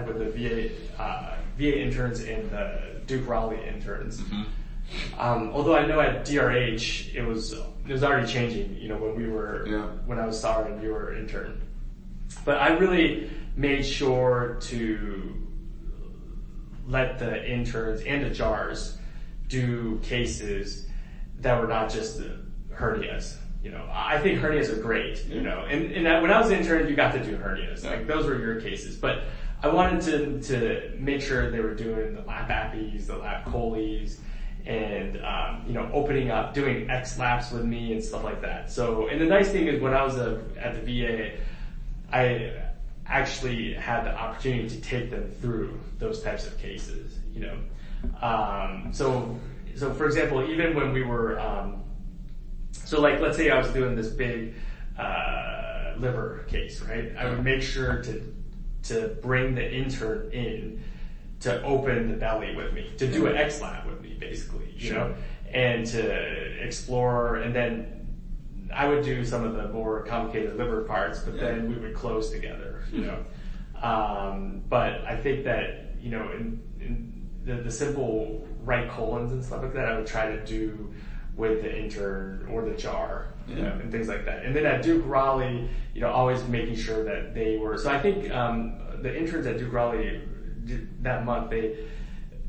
with the VA interns and the Duke Raleigh interns. Although I know at DRH it was already changing, when I was SAR and you were intern. But I really made sure to let the interns and the JARs do cases that were not just the hernias. I think hernias are great, and when I was an intern, you got to do hernias. Like those were your cases. But I wanted to make sure they were doing the lap appies, the lap choles, and opening up, doing X-laps with me and stuff like that. So, and the nice thing is when I was at the VA, I actually had the opportunity to take them through those types of cases, So for example, even when we were, let's say I was doing this big liver case, right? I would make sure to bring the intern in to open the belly with me, to do an X-lab with me, basically, and to explore, and then I would do some of the more complicated liver parts, but then we would close together, But I think that, in the simple right colons and stuff like that, I would try to do with the intern or the JAR, and things like that. And then at Duke Raleigh, always making sure that they were, so I think the interns at Duke Raleigh that month,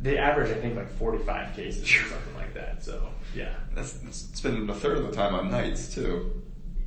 they averaged, I think, like 45 cases or something like that. So, yeah. That's spending a third of the time on nights, too.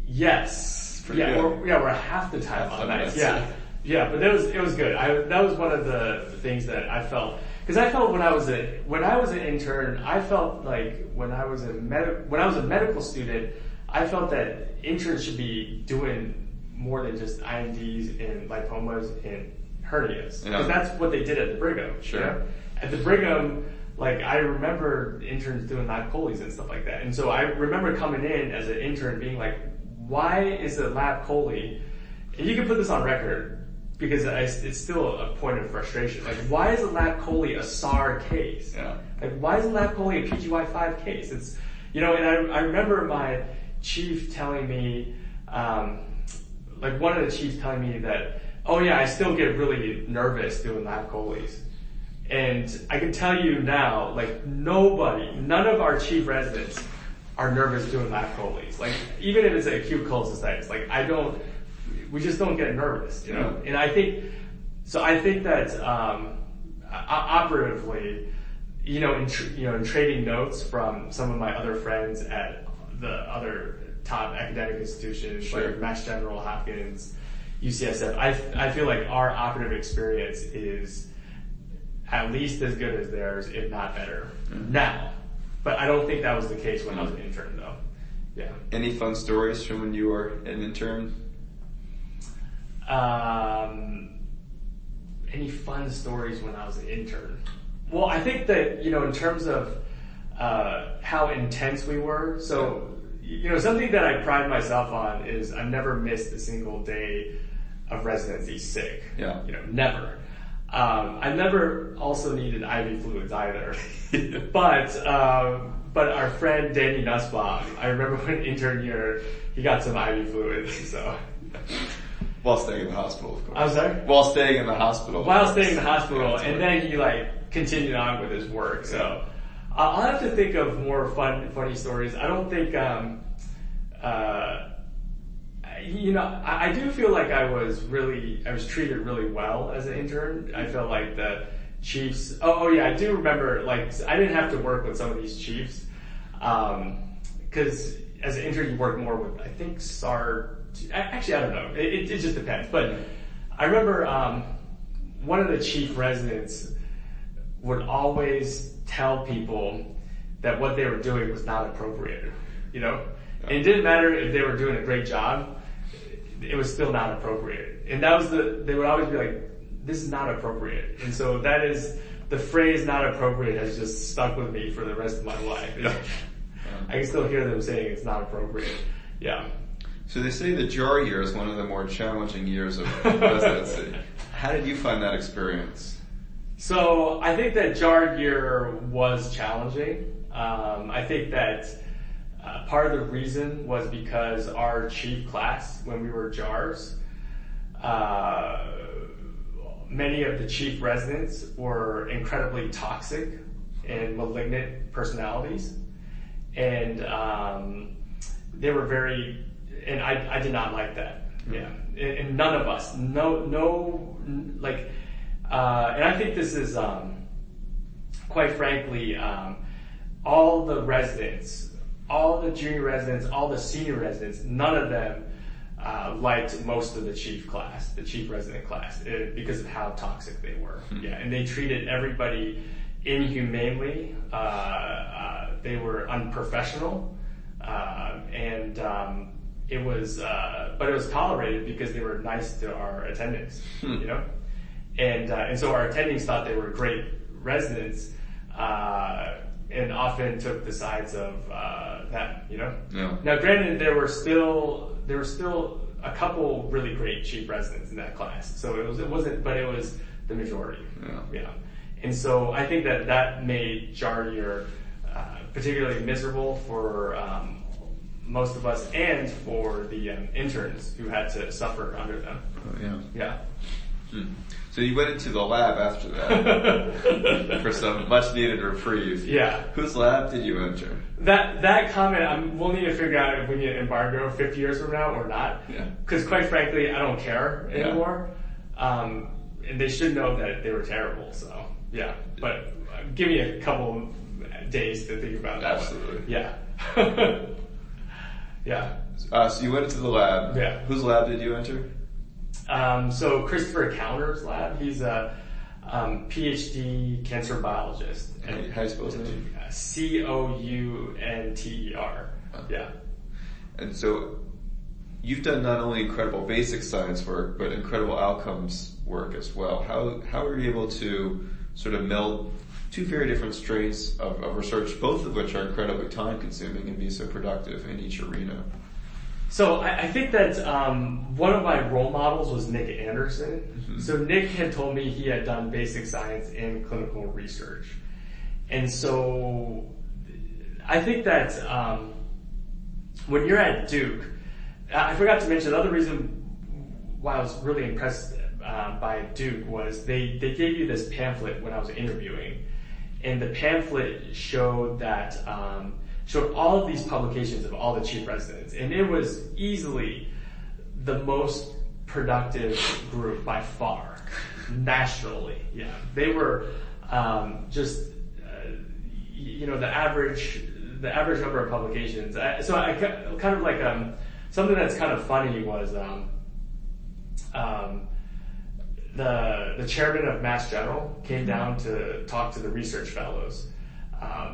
Yes. We're half the time on nights. Yeah. Yeah, but it was good. That was one of the things that I felt, because I felt when I was an intern, I felt like when I was a medical student, I felt that interns should be doing more than just IMDs and lipomas and hernias, because that's what they did at the Brigham. Sure. At the Brigham, I remember interns doing lap choles and stuff like that, and so I remember coming in as an intern being like, why is a lap chole? And you can put this on record, because it's still a point of frustration. Why is a lap chole a SAR case? Yeah. Why is a lap chole a PGY5 case? It's, and I remember my chief telling me, one of the chiefs telling me that, oh yeah, I still get really nervous doing lap choles. And I can tell you now, none of our chief residents are nervous doing lap choles. Even if it's an acute cholecystitis, we just don't get nervous, And I think that, operatively, in trading notes from some of my other friends at the other top academic institutions, like Mass General, Hopkins, UCSF, I feel like our operative experience is at least as good as theirs, if not better, now. But I don't think that was the case when I was an intern, though. Yeah. Any fun stories from when you were an intern? Any fun stories when I was an intern? Well, I think that, in terms of how intense we were, so, something that I pride myself on is I've never missed a single day of residency sick. Yeah. Never. I never also needed IV fluids either. But our friend Danny Nussbaum, I remember when intern year, he got some IV fluids, so. While staying in the hospital, of course. I'm sorry? While staying in the hospital. And then he continued on with his work. So I'll have to think of more funny stories. I don't think, I do feel like I was treated really well as an intern. I felt like the chiefs, I do remember, I didn't have to work with some of these chiefs, because as an intern you work more with, I think, SAR. Actually, I don't know. It just depends. But I remember one of the chief residents would always tell people that what they were doing was not appropriate. And it didn't matter if they were doing a great job; it was still not appropriate. And that was they would always be like, "This is not appropriate." And so that is the phrase "not appropriate" has just stuck with me for the rest of my life. I can still hear them saying it's not appropriate. Yeah. So they say the JAR year is one of the more challenging years of residency. How did you find that experience? So I think that JAR year was challenging. I think that part of the reason was because our chief class, when we were JARs, many of the chief residents were incredibly toxic and malignant personalities, and they were very, and I did not like that. Yeah, and none of us, and I think this is, quite frankly, all the residents, all the junior residents, all the senior residents, none of them liked most of the chief resident class, because of how toxic they were. Yeah, and they treated everybody inhumanely. They were unprofessional, and it was, but it was tolerated because they were nice to our attendings, you know, and so our attendings thought they were great residents, and often took the sides of that, you know. Yeah. Now, granted, there were still a couple really great chief residents in that class, so it was the majority. Yeah. And so I think that made JAR year particularly miserable for most of us, and for the interns who had to suffer under them. Oh, yeah. Yeah. So you went into the lab after that for some much needed reprieve. Yeah. Whose lab did you enter? That comment, we'll need to figure out if we need an embargo 50 years from now or not. Yeah. Because quite frankly, I don't care anymore. And they should know that they were terrible. So yeah. But give me a couple days to think about that. Absolutely. Yeah. Yeah. So you went into the lab. Yeah. Whose lab did you enter? So Christopher Counter's lab, he's a PhD cancer biologist. How do you spell his name? Counter. Yeah. And so you've done not only incredible basic science work, but incredible outcomes work as well. How are you able to sort of meld two very different strains of research, both of which are incredibly time consuming, and be so productive in each arena? So I think that one of my role models was Nick Anderson. Mm-hmm. So Nick had told me he had done basic science in clinical research. And so I think that when you're at Duke, I forgot to mention another reason why I was really impressed by Duke was they gave you this pamphlet when I was interviewing. And the pamphlet showed that showed all of these publications of all the chief residents, and it was easily the most productive group by far, nationally. Yeah, they were the average number of publications. So I kind of like something that's kind of funny was the chairman of Mass General came down to talk to the research fellows.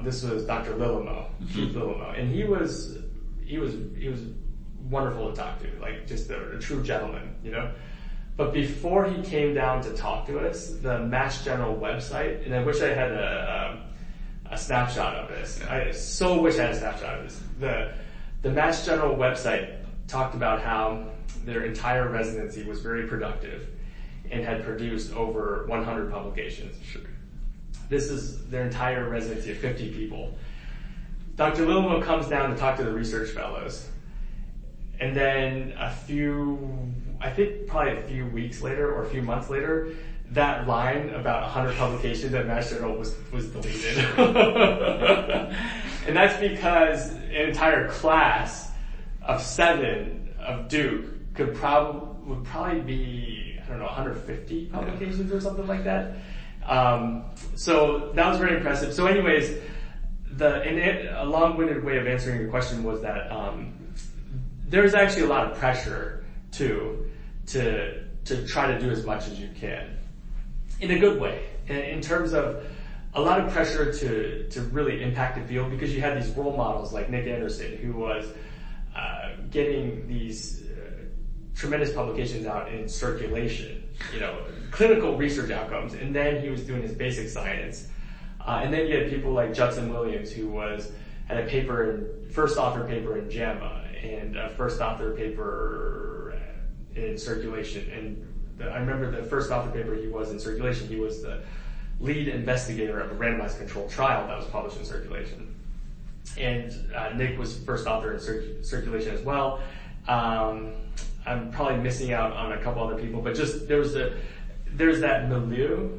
This was Dr. Lillimo, Keith Lillimo, and he was wonderful to talk to, like just a true gentleman, you know. But before he came down to talk to us, the Mass General website, and I wish I had a snapshot of this. I so wish I had a snapshot of this. The Mass General website talked about how their entire residency was very productive and had produced over 100 publications. Sure. This is their entire residency of 50 people. Dr. Lillimo comes down to talk to the research fellows. And then probably a few weeks later or a few months later, that line about 100 publications at Mass General was deleted. And that's because an entire class of 7 of Duke would probably be, 150 publications or something like that. So that was very impressive. So anyways, a long-winded way of answering your question was that there's actually a lot of pressure to try to do as much as you can in a good way, in terms of a lot of pressure to really impact the field, because you had these role models like Nick Anderson, who was getting these tremendous publications out in circulation, clinical research outcomes, and then he was doing his basic science. And then you had people like Judson Williams, who had a first author paper in JAMA, and a first author paper in circulation. And I remember the first author paper he was in circulation, he was the lead investigator of a randomized controlled trial that was published in circulation. And Nick was first author in circulation as well. I'm probably missing out on a couple other people, but just there was there's that milieu